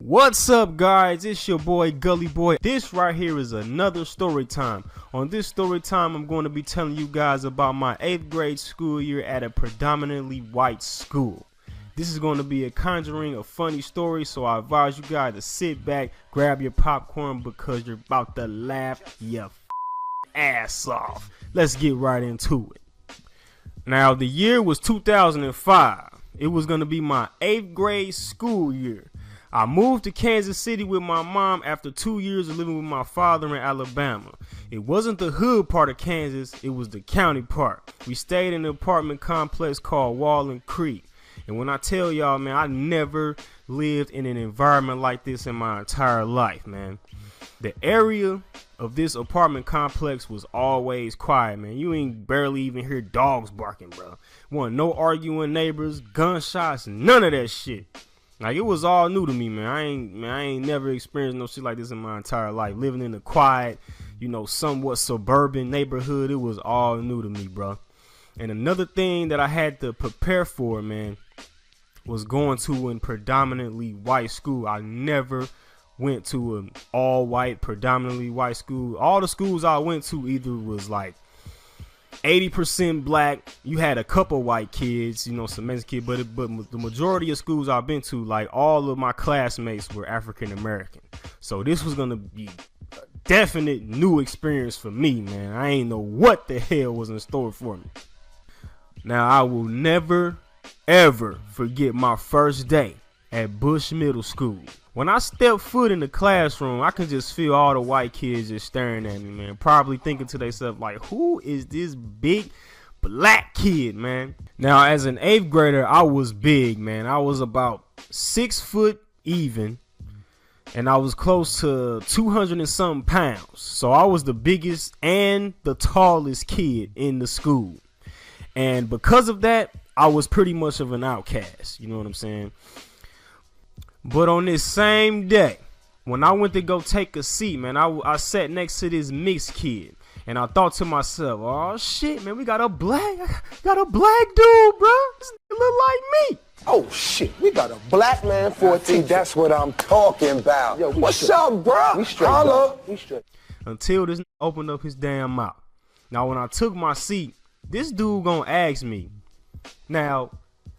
What's up, guys? It's your boy Gully Boy. This right here is another story time. On this story time, I'm going to be telling you guys about my 8th grade school year at a predominantly white school. This is going to be a conjuring of funny stories, so I advise you guys to sit back, grab your popcorn, because you're about to laugh your ass off. Let's get right into it. Now, the year was 2005. It was going to be my 8th grade school year. I moved to Kansas City with my mom after 2 years of living with my father in Alabama. It wasn't the hood part of Kansas, it was the county part. We stayed in an apartment complex called Wallen Creek. And when I tell y'all, man, I never lived in an environment like this in my entire life, man. The area of this apartment complex was always quiet, man. You ain't barely even hear dogs barking, bro. Wasn't no arguing neighbors, gunshots, none of that shit. Like, it was all new to me, man. I ain't never experienced no shit like this in my entire life. Living in a quiet, somewhat suburban neighborhood, it was all new to me, bro. And another thing that I had to prepare for, man, was going to a predominantly white school. I never went to an all-white, predominantly white school. All the schools I went to either was like 80% black. You had a couple white kids, some Mexican kids, but the majority of schools I've been to, like, all of my classmates were African American. So this was gonna be a definite new experience for me, man. I ain't know what the hell was in store for me. Now, I will never ever forget my first day at Bush Middle School. When I stepped foot in the classroom, I could just feel all the white kids just staring at me, man. Probably thinking to themselves, like, who is this big black kid, man? Now, as an 8th grader, I was big, man. I was about 6 foot even, and I was close to 200 and something pounds. So I was the biggest and the tallest kid in the school. And because of that, I was pretty much of an outcast. You know what I'm saying? But on this same day, when I went to go take a seat, man, I sat next to this mixed kid, and I thought to myself, oh shit, man, we got a black dude, bro. This look like me. Oh shit, we got a black man for a teacher. That's what I'm talking about. Yo, what's up, bro? We straight. Hello. We straight. Until this opened up his damn mouth. Now, when I took my seat, this dude gonna ask me. Now,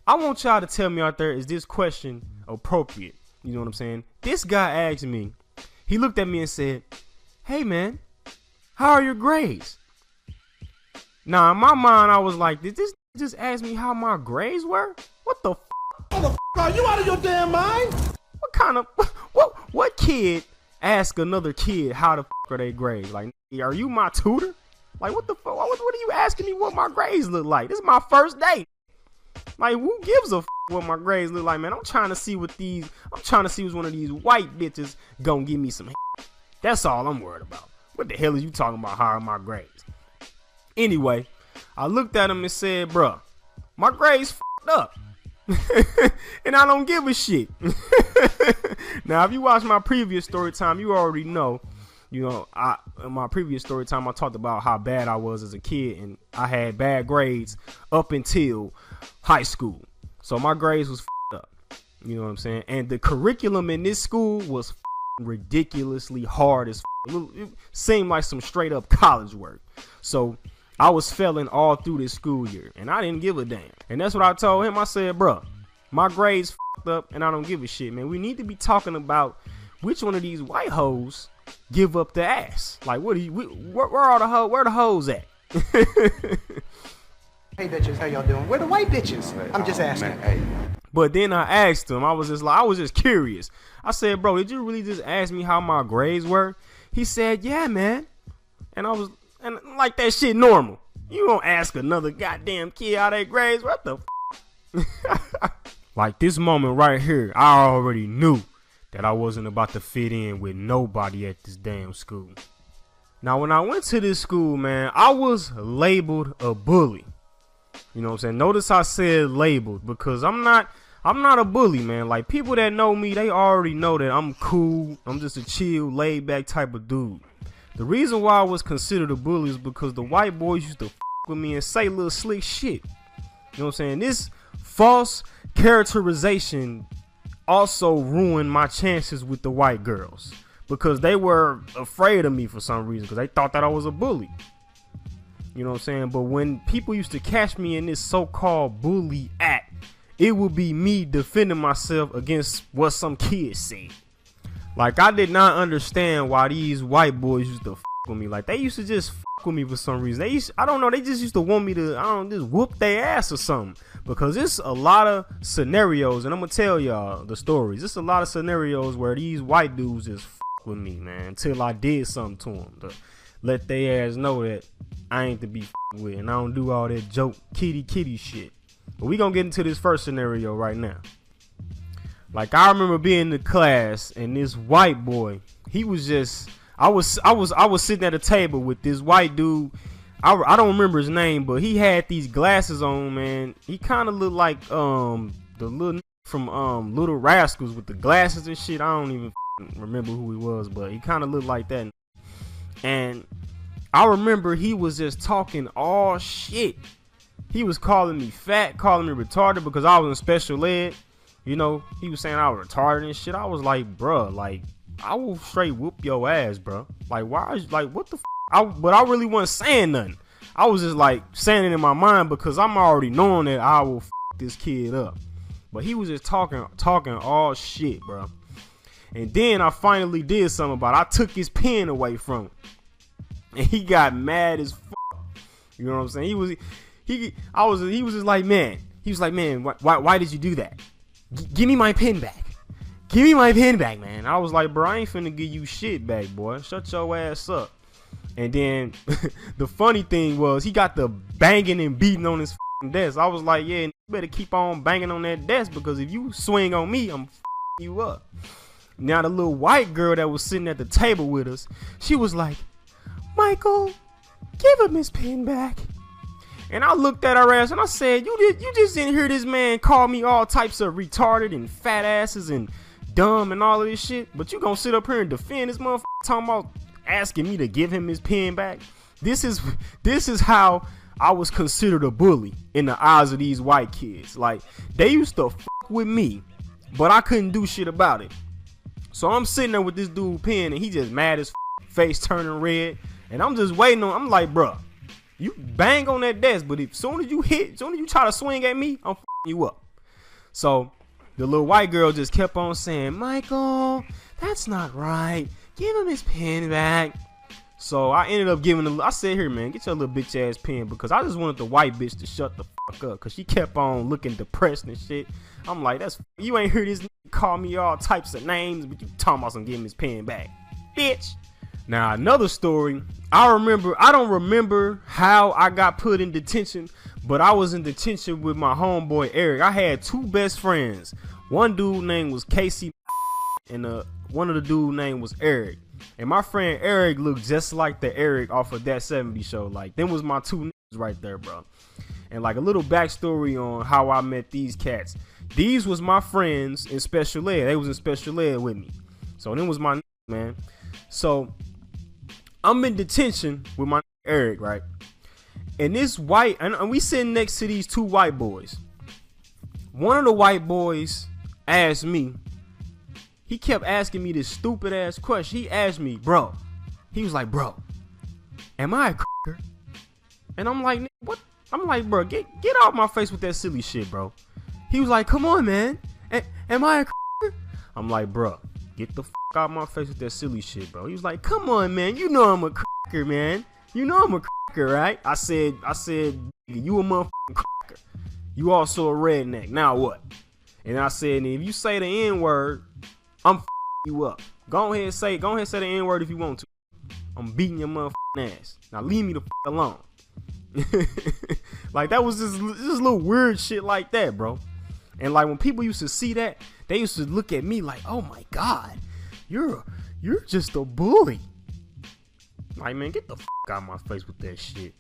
I want y'all to tell me out there, is this question appropriate? You know what I'm saying? This guy asked me, he looked at me and said, hey man, how are your grades? Now, in my mind, I was like, did this just ask me how my grades were? What the f? Are you out of your damn mind? What kind of, what kid ask another kid how the f are their grades? Like, are you my tutor? Like, what the fuck? What are you asking me what my grades look like? This is my first day. Like, who gives a f what my grades look like, man? I'm trying to see which one of these white bitches gonna give me some hit. That's all I'm worried about. What the hell are you talking about, how are my grades? Anyway, I looked at him and said, bruh, my grades f***ed up. And I don't give a shit. Now, if you watch my previous story time, you already know. In my previous story time, I talked about how bad I was as a kid, and I had bad grades up until high school. So my grades was up. You know what I'm saying? And the curriculum in this school was ridiculously hard as it seemed like some straight up college work. So I was failing all through this school year, and I didn't give a damn. And that's what I told him. I said, bro, my grades up, and I don't give a shit, man. We need to be talking about which one of these white hoes give up the ass. Like, where the hoes at? Hey bitches, how y'all doing? Where the white bitches? I'm just asking. Hey. But then I asked him, I was just curious. I said, bro, did you really just ask me how my grades were? He said, yeah, man. And like, that shit normal. You don't ask another goddamn kid how their grades, what the f? Like, this moment right here, I already knew that I wasn't about to fit in with nobody at this damn school. Now, when I went to this school, man, I was labeled a bully. You know what I'm saying? Notice I said labeled, because I'm not a bully, man. Like, people that know me, they already know that I'm cool. I'm just a chill, laid back type of dude. The reason why I was considered a bully is because the white boys used to f with me and say little slick shit. You know what I'm saying? This false characterization also ruined my chances with the white girls because they were afraid of me for some reason because they thought that I was a bully. You know what I'm saying? But when people used to catch me in this so-called bully act, it would be me defending myself against what some kids said. Like, I did not understand why these white boys used to with me. Like, they used to just with me for some reason. I don't know, they just used to want me to, just whoop their ass or something. Because it's a lot of scenarios, and I'm gonna tell y'all the stories. It's a lot of scenarios where these white dudes just with me, man, until I did something to them to let their ass know that I ain't to be with, and I don't do all that joke kitty shit. But we gonna get into this first scenario right now. Like, I remember being in the class, and this white boy, he was just, I was sitting at a table with this white dude. I don't remember his name, but he had these glasses on, man. He kind of looked like the little from Little Rascals with the glasses and shit. I don't even remember who he was, but he kind of looked like that. And I remember he was just talking all shit. He was calling me fat, calling me retarded because I was in special ed. You know, he was saying I was retarded and shit. I was like, bruh, like, I will straight whoop your ass, bro. Like, why is, like, what the but I really wasn't saying nothing. I was just like saying it in my mind because I'm already knowing that I will this kid up. But he was just talking all shit, bro. And then I finally did something about it. I took his pen away from him, and he got mad as fuck. You know what I'm saying? He was just like, man. He was like, man, why did you do that? Give me my pen back. Give me my pen back, man. I was like, bro, I ain't finna give you shit back, boy. Shut your ass up. And then the funny thing was he got the banging and beating on his desk. I was like, yeah, you better keep on banging on that desk because if you swing on me, I'm you up. Now the little white girl that was sitting at the table with us, she was like, Michael, give him his pen back. And I looked at her ass and I said, you just didn't hear this man call me all types of retarded and fat asses and dumb and all of this shit, but you gonna sit up here and defend this motherfucker talking about asking me to give him his pen back? This is how I was considered a bully in the eyes of these white kids. Like, they used to fuck with me, but I couldn't do shit about it. So I'm sitting there with this dude pen and he just mad as face turning red, and I'm just waiting on. I'm like, bruh, you bang on that desk, but as soon as you try to swing at me, I'm you up. So the little white girl just kept on saying, Michael, that's not right. Give him his pen back. So I ended up giving him, I said, here, man, get your little bitch ass pen, because I just wanted the white bitch to shut the fuck up, because she kept on looking depressed and shit. I'm like, you ain't hear this call me all types of names, but you talking about some giving his pen back, bitch. Now another story, I don't remember how I got put in detention, but I was in detention with my homeboy Eric. I had two best friends. One dude named was Casey, and one of the dude name was Eric. And my friend Eric looked just like the Eric off of That 70s Show. Like, them was my two niggas right there, bro. And like a little backstory on how I met these cats. These was my friends in special ed. They was in special ed with me. So them was my niggas, man. So I'm in detention with my Eric, right? And this white, and we sitting next to these two white boys. One of the white boys asked me, he kept asking me this stupid ass question. He asked me, bro, he was like, bro, am I a cracker? And I'm like, what? I'm like, bro, get out my face with that silly shit, bro. He was like, come on, man. Am I a cracker? I'm like, bro, get the fuck out my face with that silly shit, bro. He was like, come on, man. You know I'm a cracker, man. You know I'm a cracker, right? I said, you a motherfucking cracker. You also a redneck. Now what? And I said, if you say the N-word, I'm you up. Go ahead and say the N-word if you want to. I'm beating your motherfucking ass. Now leave me the alone. Like, that was just little weird shit like that, bro. And like when people used to see that, they used to look at me like, oh my god, you're just a bully. Like, man, get the out of my face with that shit.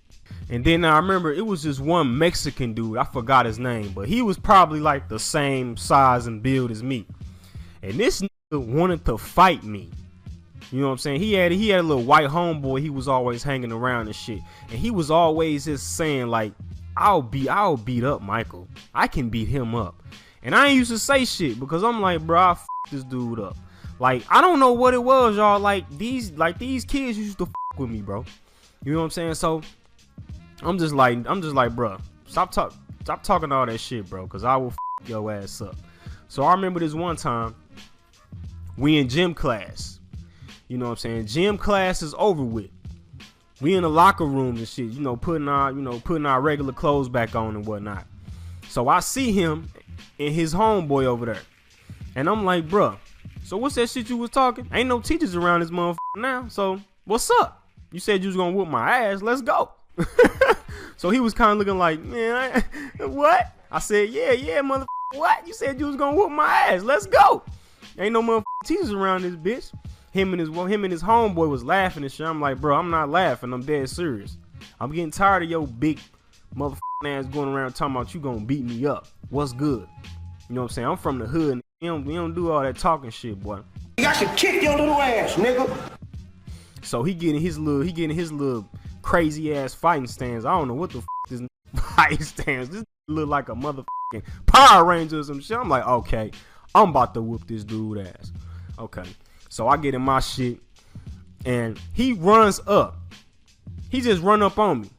And then I remember it was just one Mexican dude, I forgot his name, but he was probably like the same size and build as me. And this nigga wanted to fight me. You know what I'm saying? He had a little white homeboy he was always hanging around and shit. And he was always just saying like, I'll beat up Michael. I can beat him up. And I ain't used to say shit because I'm like, bro, I f this dude up. Like, I don't know what it was, y'all. Like these kids used to f with me, bro. You know what I'm saying? So I'm just like, bro, stop talking all that shit, bro, because I will f your ass up. So I remember this one time we in gym class. You know what I'm saying? Gym class is over with. We in the locker room and shit, you know, putting our regular clothes back on and whatnot. So I see him and his homeboy over there. And I'm like, bruh, so what's that shit you was talking? Ain't no teachers around this motherfucker now. So what's up? You said you was gonna whoop my ass. Let's go. So he was kind of looking like, man, what? I said, yeah, motherfucker, what? You said you was gonna whoop my ass. Let's go. Ain't no motherfucking teachers around this bitch. Him and his homeboy was laughing and shit. I'm like, bro, I'm not laughing. I'm dead serious. I'm getting tired of your big motherfucking ass going around talking about you gonna beat me up. What's good? You know what I'm saying? I'm from the hood. And we don't do all that talking shit, boy. I should kick your little ass, nigga. So he getting his little crazy ass fighting stance. I don't know what the this fighting stance. This look like a motherfucking Power Ranger or some shit. I'm like, okay, I'm about to whoop this dude ass. Okay. So I get in my shit, and he runs up. He just run up on me,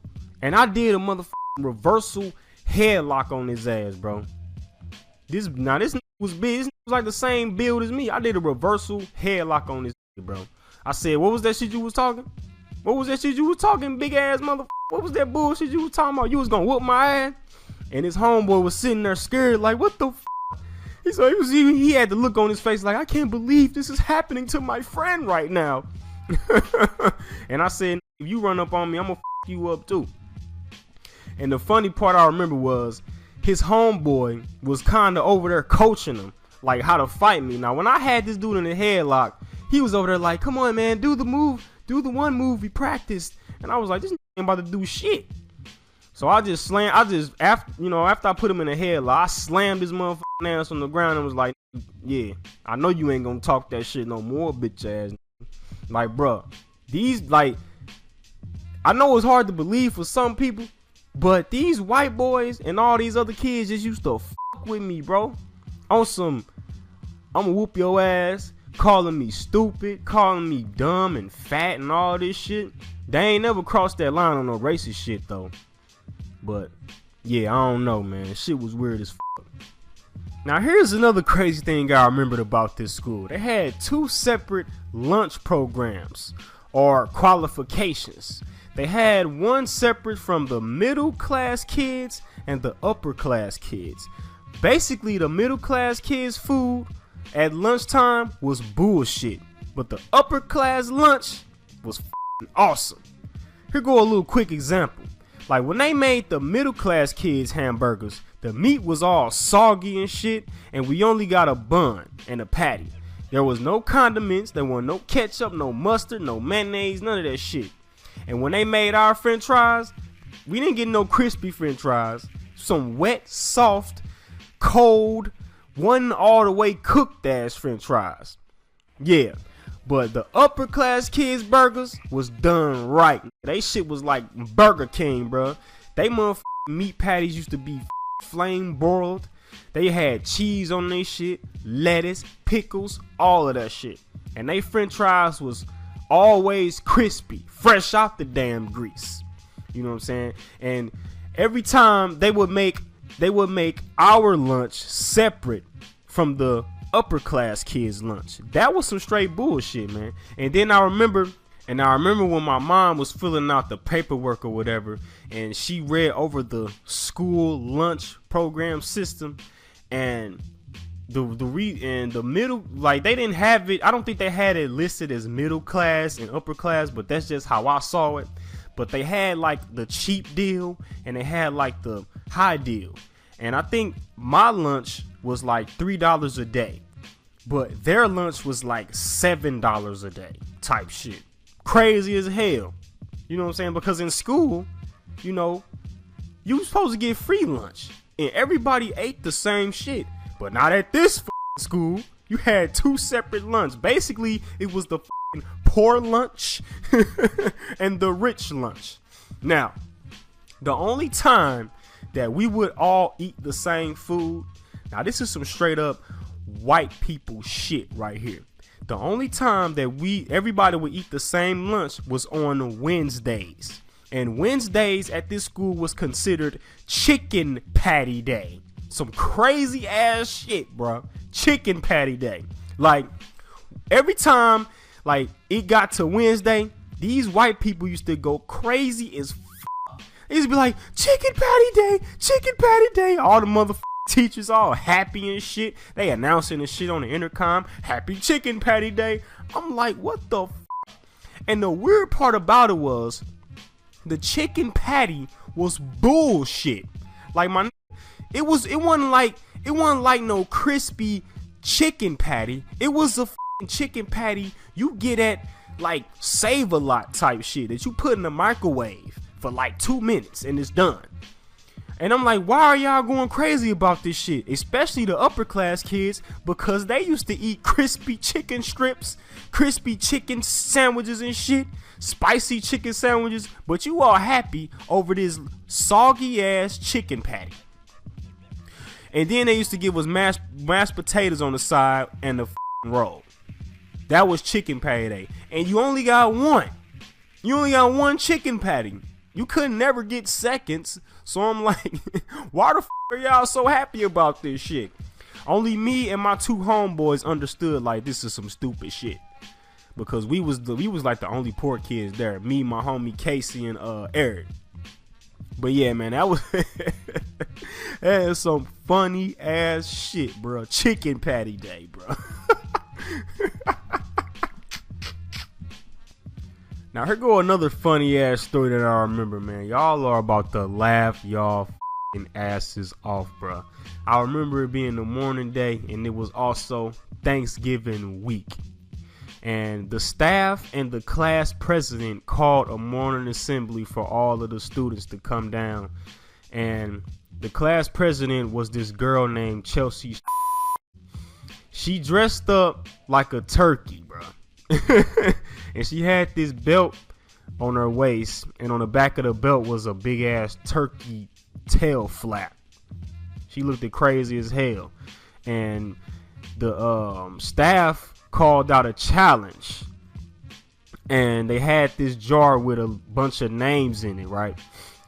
and I did a motherfucking reversal headlock on his ass, bro. This was big. This was like the same build as me. I did a reversal headlock on his ass, bro. I said, what was that shit you was talking? What was that shit you was talking, big ass motherfucker? What was that bullshit you was talking about? You was gonna whoop my ass? And his homeboy was sitting there scared, like, what the f? He had the look on his face like, I can't believe this is happening to my friend right now. And I said, if you run up on me, I'm gonna f you up too. And the funny part I remember was his homeboy was kind of over there coaching him, like how to fight me. Now, when I had this dude in the headlock, he was over there like, come on, man, do the one move we practiced. And I was like, this ain't about to do shit. So after I put him in a headlock, I slammed his motherfucking ass on the ground and was like, yeah, I know you ain't gonna talk that shit no more, bitch ass. Like, bruh, I know it's hard to believe for some people, but these white boys and all these other kids just used to fuck with me, bro. On some, I'm gonna whoop your ass, calling me stupid, calling me dumb and fat and all this shit. They ain't never crossed that line on no racist shit, though. But yeah, I don't know, man. Shit was weird as fuck. Now here's another crazy thing I remembered about this school. They had two separate lunch programs or qualifications. They had one separate from the middle class kids and the upper class kids. Basically, the middle class kids' food at lunchtime was bullshit, but the upper class lunch was f***ing awesome. Here go a little quick example. Like when they made the middle class kids hamburgers, the meat was all soggy and shit, and we only got a bun and a patty. There was no condiments, there was no ketchup, no mustard, no mayonnaise, none of that shit. And when they made our french fries, we didn't get no crispy french fries. Some wet, soft, cold, wasn't all the way cooked ass french fries. Yeah. But the upper class kids burgers was done right. They shit was like Burger King, bro. They motherfucking meat patties used to be flame broiled. They had cheese on their shit, lettuce, pickles, all of that shit. And they french fries was always crispy, fresh out the damn grease. You know what I'm saying? And every time they would make our lunch separate from the upper class kids lunch. That was some straight bullshit, man. And then I remember when my mom was filling out the paperwork or whatever, and she read over the school lunch program system, and the middle, like, they didn't have it. I don't think they had it listed as middle class and upper class, but that's just how I saw it. But they had like the cheap deal and they had like the high deal. And I think my lunch was like $3 a day, but their lunch was like $7 a day type shit. Crazy as hell. You know what I'm saying? Because in school, you know, you was supposed to get free lunch and everybody ate the same shit. But not at this school. You had two separate lunch. Basically, it was the poor lunch and the rich lunch. Now, the only time that we would all eat the same food, Now this is some straight up white people shit right here. The only time that everybody would eat the same lunch was on Wednesdays. And Wednesdays at this school was considered chicken patty day. Some crazy ass shit, bro. Chicken patty day. Like, every time, like, it got to Wednesday, these white people used to go crazy as f***. They used to be like, chicken patty day, chicken patty day. All the motherfuckers. Teachers all happy and shit. They announcing the shit on the intercom. Happy chicken patty day. I'm like, what the f? And the weird part about it was the chicken patty was bullshit. Like it wasn't like no crispy chicken patty. It was a f***ing chicken patty you get at like Save-A-Lot type shit that you put in the microwave for like 2 minutes and it's done. And I'm like, why are y'all going crazy about this shit? Especially the upper class kids, because they used to eat crispy chicken strips, crispy chicken sandwiches and shit, spicy chicken sandwiches. But you all happy over this soggy ass chicken patty. And then they used to give us mashed potatoes on the side and the roll. That was chicken patty day. And you only got one. You only got one chicken patty. You could never get seconds. So I'm like, why the f are y'all so happy about this shit? Only me and my two homeboys understood like this is some stupid shit. Because we was like the only poor kids there. Me, my homie Casey, and Eric. But yeah, man, that was that is some funny ass shit, bro. Chicken patty day, bro. Now here go another funny ass story that I remember, man. Y'all are about to laugh y'all f***ing asses off, bro. I remember it being the morning day, and it was also Thanksgiving week. And the staff and the class president called a morning assembly for all of the students to come down. And the class president was this girl named Chelsea. She dressed up like a turkey, bro. And she had this belt on her waist, and on the back of the belt was a big ass turkey tail flap. She looked crazy as hell. And the staff called out a challenge, and they had this jar with a bunch of names in it, right?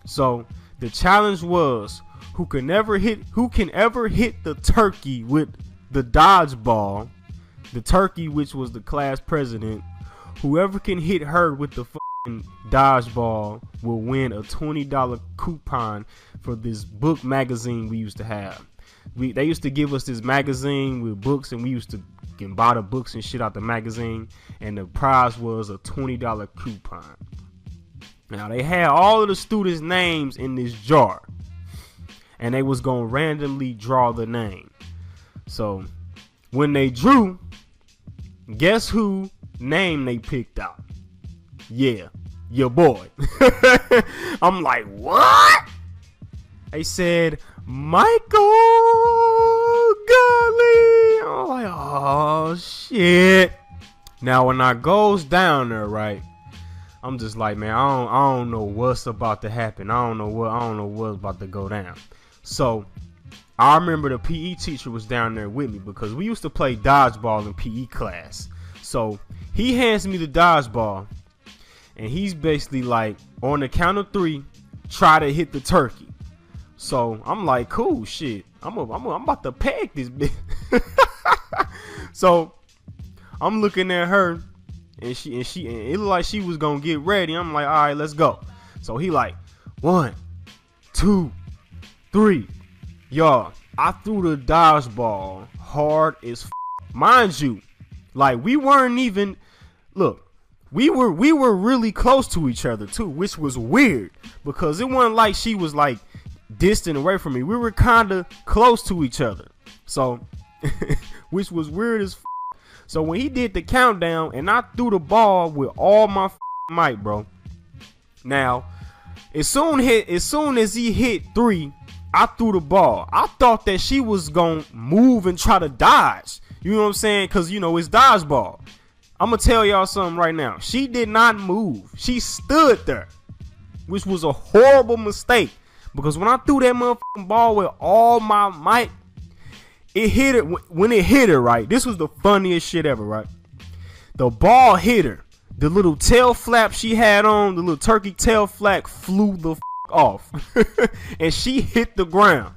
So the challenge was who can ever hit the turkey with the dodgeball. The turkey, which was the class president, whoever can hit her with the fucking dodgeball will win a $20 coupon for this book magazine we used to have. They used to give us this magazine with books, and we used to buy the books and shit out the magazine, and the prize was a $20 coupon. Now they had all of the students' names in this jar, and they was gonna randomly draw the name. So when they drew, guess who name they picked out? Yeah, your boy. I'm like, what? They said Michael Gully. I'm like, oh shit. Now when I goes down there, right, I'm just like, man, I don't know what's about to happen. I don't know what's about to go down. So I remember the PE teacher was down there with me because we used to play dodgeball in PE class. So he hands me the dodgeball, and he's basically like, on the count of 3, try to hit the turkey. So I'm like, cool, shit. I'm about to peg this bitch. So I'm looking at her, and it looked like she was gonna get ready. I'm like, all right, let's go. So he like, 1, 2, 3. Y'all, I threw the dodgeball hard as f. Mind you, like we weren't even, look, we were really close to each other too, which was weird because it wasn't like she was like distant away from me. We were kind of close to each other. So, which was weird as f. So when he did the countdown and I threw the ball with all my might, bro. Now, as soon as he hit 3, I threw the ball. I thought that she was gonna move and try to dodge. You know what I'm saying? Cause you know it's dodgeball. I'm gonna tell y'all something right now. She did not move. She stood there, which was a horrible mistake. Because when I threw that motherfucking ball with all my might, It hit her when it hit her, right? This was the funniest shit ever, right? The ball hit her. The little tail flap she had on, the little turkey tail flap flew the off. And she hit the ground.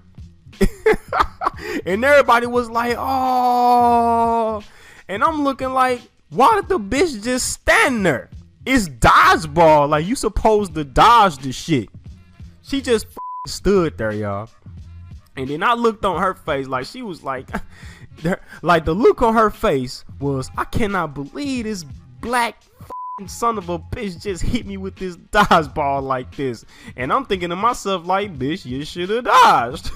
And everybody was like, oh. And I'm looking like, why did the bitch just stand there? It's dodgeball. Like, you supposed to dodge the shit. She just stood there, y'all. And then I looked on her face, like she was like, like the look on her face was, I cannot believe this black son of a bitch just hit me with this dodgeball like this. And I'm thinking to myself, like, bitch, you should have dodged.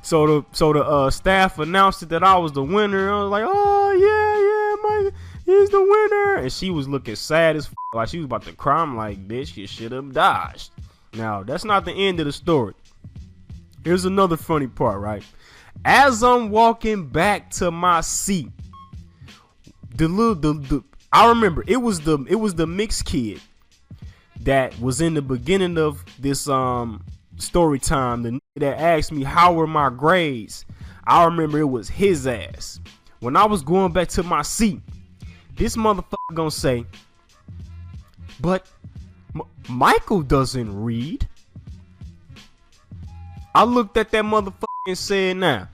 So the staff announced it that I was the winner. I was like, oh yeah, Mike is the winner. And she was looking sad as like she was about to cry. I'm like, bitch, you should have dodged. Now that's not the end of the story. Here's another funny part, right? As I'm walking back to my seat, I remember it was the mixed kid that was in the beginning of this story time. The that asked me how were my grades. I remember it was his ass. When I was going back to my seat, this motherfucker gonna say, but Michael doesn't read. I looked at that motherfucker and said, now,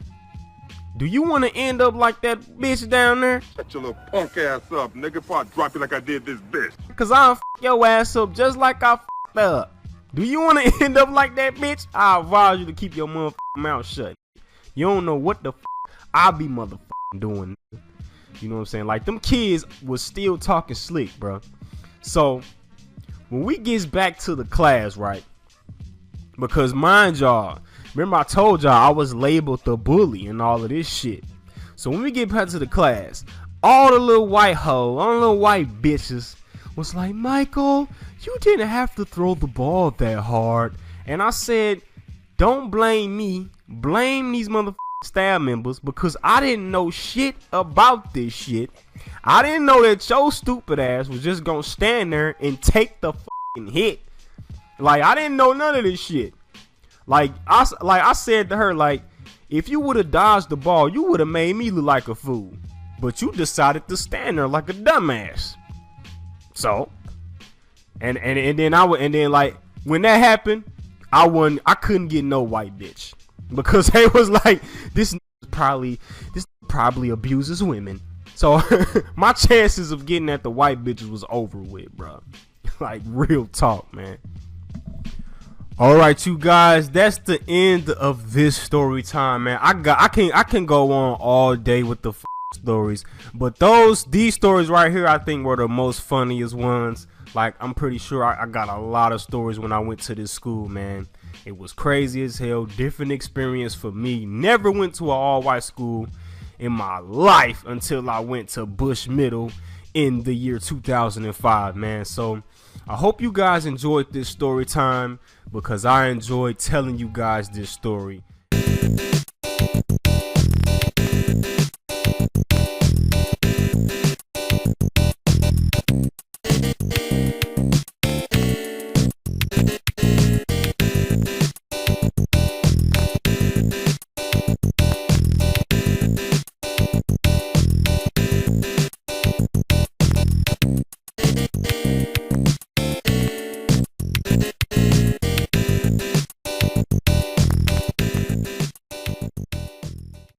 do you want to end up like that bitch down there? Shut your little punk ass up, nigga, before I drop you like I did this bitch. Cause I'll f your ass up just like I f***ed up. Do you want to end up like that bitch? I advise you to keep your motherfucking mouth shut. You don't know what the f I be motherfucking doing. You know what I'm saying? Like, them kids was still talking slick, bro. So, when we gets back to the class, right? Because mind y'all, remember I told y'all I was labeled the bully and all of this shit. So when we get back to the class, all the little white hoes, all the little white bitches was like, Michael, you didn't have to throw the ball that hard. And I said, don't blame me, blame these motherfucking staff members, because I didn't know shit about this shit. I didn't know that your stupid ass was just gonna stand there and take the fucking hit. Like, I didn't know none of this shit. Like I said to her, like, if you would have dodged the ball, you would have made me look like a fool. But you decided to stand there like a dumbass. So, and then like when that happened, I couldn't get no white bitch because they was like, this probably abuses women. So my chances of getting at the white bitches was over with, bro. Like, real talk, man. All right, you guys, that's the end of this story time, man. I can go on all day with the stories, but these stories right here, I think were the most funniest ones. Like, I'm pretty sure I got a lot of stories when I went to this school, man. It was crazy as hell, different experience for me. Never went to an all-white school in my life until I went to Bush Middle in the year 2005, man. So I hope you guys enjoyed this story time, because I enjoyed telling you guys this story.